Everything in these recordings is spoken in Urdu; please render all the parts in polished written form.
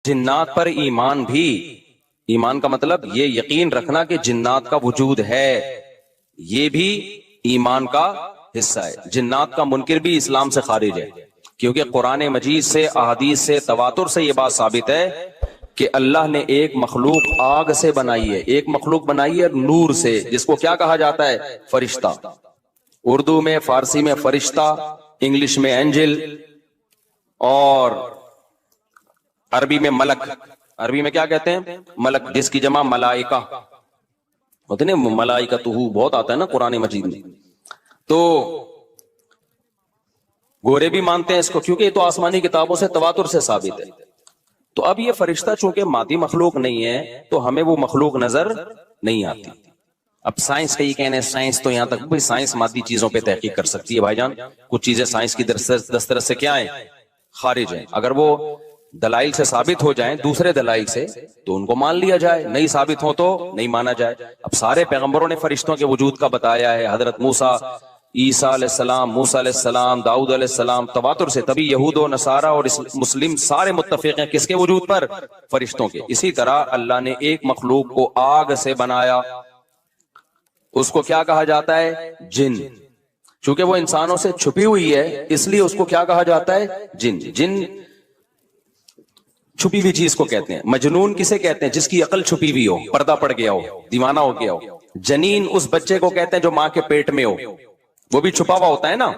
جنات پر ایمان بھی، ایمان کا مطلب یہ یقین رکھنا کہ جنات کا وجود ہے، یہ بھی ایمان کا حصہ ہے۔ جنات کا منکر بھی اسلام سے خارج ہے، کیونکہ قرآن مجید سے، احادیث سے، تواتر سے یہ بات ثابت ہے کہ اللہ نے ایک مخلوق آگ سے بنائی ہے، ایک مخلوق بنائی ہے نور سے، جس کو کیا کہا جاتا ہے؟ فرشتہ۔ اردو میں، فارسی میں فرشتہ، انگلش میں اینجل، اور عربی میں ملک۔ عربی میں کیا کہتے ہیں؟ ملک، جس کی جمع ملائکہ ہوتے ہیں، ملائکتہ بہت آتا ہے نا قرآن مجید میں۔ تو گورے بھی مانتے ہیں اس کو، کیونکہ یہ تو آسمانی کتابوں سے، تواتر سے ثابت ہے۔ تو اب یہ فرشتہ چونکہ مادی مخلوق نہیں ہے تو ہمیں وہ مخلوق نظر نہیں آتی۔ اب سائنس کا یہ کہنا ہے، سائنس تو یہاں تک بھائی سائنس مادی چیزوں پہ تحقیق کر سکتی ہے بھائی جان، کچھ چیزیں سائنس کی دسترس سے کیا ہیں؟ خارج ہیں۔ اگر وہ دلائل سے ثابت ہو جائیں، دوسرے دلائل سے، تو ان کو مان لیا جائے، نہیں ثابت ہو تو نہیں مانا جائے۔ اب سارے پیغمبروں نے فرشتوں کے وجود کا بتایا ہے، حضرت موسیٰ، عیسیٰ علیہ السلام، موسیٰ علیہ السلام، داؤد علیہ السلام، تواتر سے۔ تبھی یہود و نصارہ اور مسلم سارے متفق ہیں کس کے وجود پر؟ فرشتوں کے۔ اسی طرح اللہ نے ایک مخلوق کو آگ سے بنایا، اس کو کیا کہا جاتا ہے؟ جن۔ چونکہ وہ انسانوں سے چھپی ہوئی ہے اس لیے اس کو کیا کہا جاتا ہے؟ جن۔ جن چھپی ہوئی چیز کو کہتے ہیں۔ مجنون کسے کہتے ہیں؟ جس کی عقل چھپی ہوئی ہو، پردہ پڑ گیا ہو، دیوانہ ہو گیا ہو۔ جنین اس بچے کو کہتے ہیں جو ماں کے پیٹ میں ہو، وہ بھی چھپا ہوا ہوتا ہے نا۔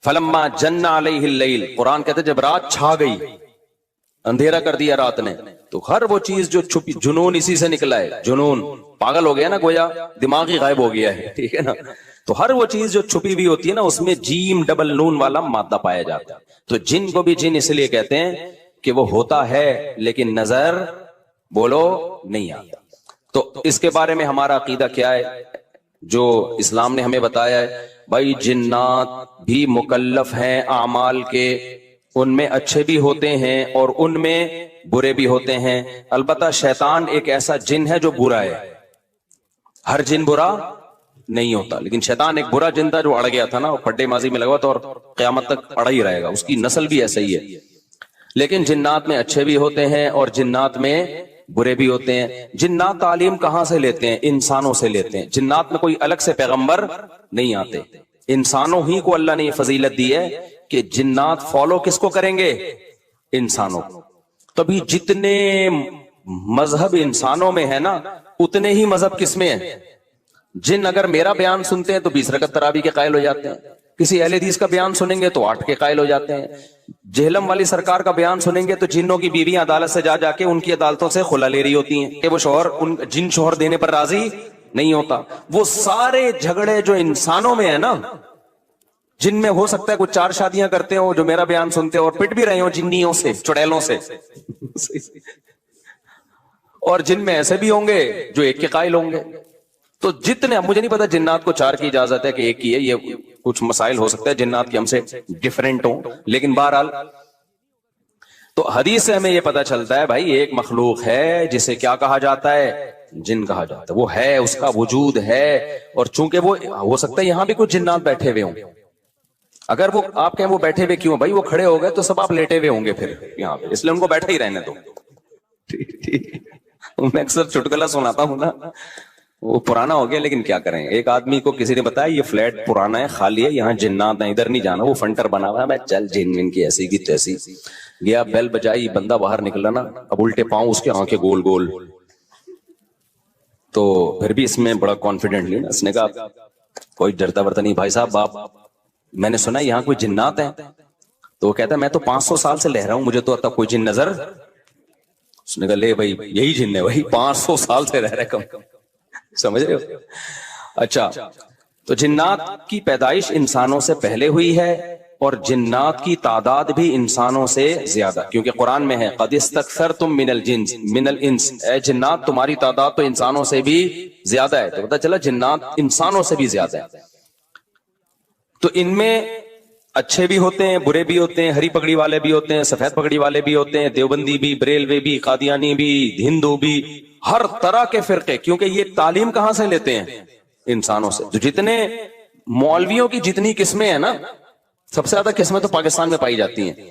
فلما جن علیہ اللیل، قرآن کہتے ہیں جب رات چھا گئی، اندھیرا کر دیا رات نے، تو ہر وہ چیز جو چھپی، جنون اسی سے نکلا ہے۔ جنون پاگل ہو گیا نا، گویا دماغ ہی غائب ہو گیا ہے، ٹھیک ہے نا۔ تو ہر وہ چیز جو چھپی ہوئی ہوتی ہے نا، اس میں جیم ڈبل نون والا مادہ پایا جاتا ہے۔ تو جن کو بھی جن اس لیے کہتے ہیں کہ وہ ہوتا ہے لیکن نظر بولو نہیں آتا۔ تو اس کے بارے میں ہمارا عقیدہ کیا ہے جو اسلام نے ہمیں بتایا ہے؟ بھائی جنات بھی مکلف ہیں اعمال کے، ان میں اچھے بھی ہوتے ہیں اور ان میں برے بھی ہوتے ہیں۔ البتہ شیطان ایک ایسا جن ہے جو برا ہے، ہر جن برا نہیں ہوتا، لیکن شیطان ایک برا جن تھا جو اڑ گیا تھا نا، وہ پھڈے ماضی میں لگا تھا اور قیامت تک اڑا ہی رہے گا، اس کی نسل بھی ایسا ہی ہے۔ لیکن جنات میں اچھے بھی ہوتے ہیں اور جنات میں برے بھی ہوتے ہیں۔ جنات تعلیم کہاں سے لیتے ہیں؟ انسانوں سے لیتے ہیں۔ جنات میں کوئی الگ سے پیغمبر نہیں آتے، انسانوں ہی کو اللہ نے یہ فضیلت دی ہے کہ جنات فالو کس کو کریں گے؟ انسانوں۔ تبھی جتنے مذہب انسانوں میں ہے نا، اتنے ہی مذہب کس میں ہے؟ جن اگر میرا بیان سنتے ہیں تو 20 رکعت تراویح کے قائل ہو جاتے ہیں، کسی اہل حدیث کا بیان سنیں گے تو 8 کے قائل ہو جاتے ہیں، جہلم والی سرکار کا بیان سنیں گے تو جنوں کی بیویاں عدالت سے جا کے ان کی عدالتوں سے خلا لے رہی ہوتی ہیں کہ وہ شوہر جن شوہر دینے پر راضی نہیں ہوتا۔ وہ سارے جھگڑے جو انسانوں میں ہے نا، جن میں ہو سکتا ہے کچھ 4 شادیاں کرتے ہوں جو میرا بیان سنتے اور پٹ بھی رہے ہوں جنیوں سے، چڑیلوں سے، اور جن میں ایسے بھی ہوں گے جو 1 کے قائل ہوں گے۔ تو جتنے، مجھے نہیں پتا جنات کو 4 کی اجازت ہے کہ 1 کی ہے، یہ کچھ مسائل ہو سکتا ہے جنات کی ہم سے ڈیفرنٹ ہوں، لیکن بہرحال تو حدیث سے ہمیں یہ پتا چلتا ہے بھائی ایک مخلوق ہے جسے کیا کہا جاتا ہے؟ جن کہا جاتا ہے۔ وہ ہے، اس کا وجود ہے، اور چونکہ وہ ہو سکتا ہے یہاں بھی کچھ جنات بیٹھے ہوئے ہوں۔ اگر وہ آپ کہیں وہ بیٹھے ہوئے کیوں؟ بھائی وہ کھڑے ہو گئے تو سب آپ لیٹے ہوئے ہوں گے پھر یہاں پہ، اس لیے ان کو بیٹھے ہی رہنے دو۔ میں اکثر چٹکلا سناتا ہوں نا، وہ پرانا ہو گیا لیکن کیا کریں، ایک آدمی کو کسی نے بتایا یہ فلیٹ پرانا ہے، خالی ہے، یہاں جنات ہیں، ادھر نہیں جانا، وہ فنٹر بنا ہوا ہے۔ میں چل جن کی ایسی کی تیسی گیا، بیل بجائی، بندہ باہر نکلا نا، اب الٹے پاؤں اس کے آنکھیں گول گول، تو پھر بھی اس میں بڑا کانفیڈنٹ نہیں نا، اس نے کہا کوئی ڈرتا ورتا نہیں بھائی صاحب، آپ میں نے سنا یہاں کوئی جنات ہیں؟ تو وہ کہتا ہے میں تو 500 سال سے لہ رہا ہوں، مجھے تو اب تک کوئی جن نظر۔ اس نے کہا لے بھائی یہی جن ہے بھائی، 500 سال سے رہ رہے کم، سمجھ رہے ہو؟ اچھا، تو جنات کی پیدائش انسانوں سے پہلے ہوئی ہے اور جنات کی تعداد بھی انسانوں سے زیادہ، کیونکہ قرآن میں ہے قد استکثرتم من الانس، اے جنات تمہاری تعداد تو انسانوں سے بھی زیادہ ہے۔ تو پتہ چلا جنات انسانوں سے بھی زیادہ ہے۔ تو ان میں اچھے بھی ہوتے ہیں، برے بھی ہوتے ہیں، ہری پگڑی والے بھی ہوتے ہیں، سفید پگڑی والے بھی ہوتے ہیں، دیوبندی بھی، بریلوی بھی، قادیانی بھی، ہندو بھی، ہر طرح کے فرقے، کیونکہ یہ تعلیم کہاں سے لیتے ہیں؟ انسانوں سے۔ جو جتنے مولویوں کی جتنی قسمیں ہیں نا، سب سے زیادہ قسمیں تو پاکستان میں پائی جاتی ہیں۔